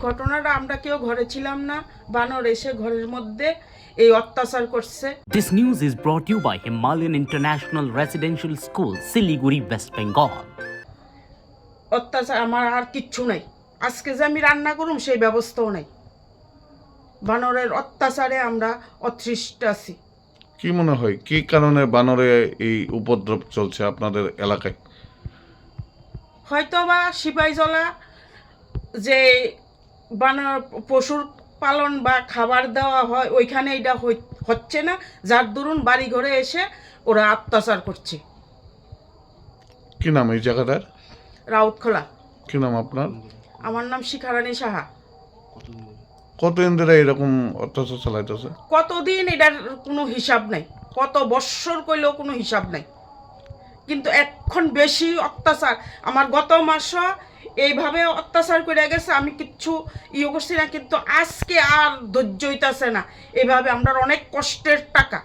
ঘটনাটা আমরা কেউ ঘরে ছিলাম না, বানর এসে ঘরের মধ্যে এই অত্যাচার করছে। This news is brought to you by Himalayan International Residential School, Siliguri, West Bengal. অত্যাচার আমার আর কিচ্ছু নাই, আজকে যে আমি রান্না করুম সেই ব্যবস্থাও নাই। বানরের অত্যাচারে আমরা অতৃষ্ট আছি। কি মনে হয় কি কারণে বানরে এই উপদ্রব চলছে আপনাদের এলাকায়? হয়তো বা সিপাহীজলা যে বানর পশুর পালন বা খাবার দেওয়া হয় ওইখানে এটা হচ্ছে না, যার দরুন বাড়ি ঘরে এসে ওরা অত্যাচার করছে। কি নাম এই জায়গাটার? রাউতখোলা। কি নাম আপনার? আমার নাম শিখারানী সাহা। কতদিন ধরে এরকম অত্যাচার চালাইতেছে? কতদিন এটার কোনো হিসাব নাই, কত বৎসর কইলেও কোনো হিসাব নাই, কিন্তু এখন বেশি অত্যাচার। আমার গত মাস এইভাবে অত্যাচার করে গেছে, আমি কিচ্ছু করছি না, কিন্তু আজকে আর ধৈর্য হইতাছে না। এইভাবে আমরা অনেক কষ্টের টাকা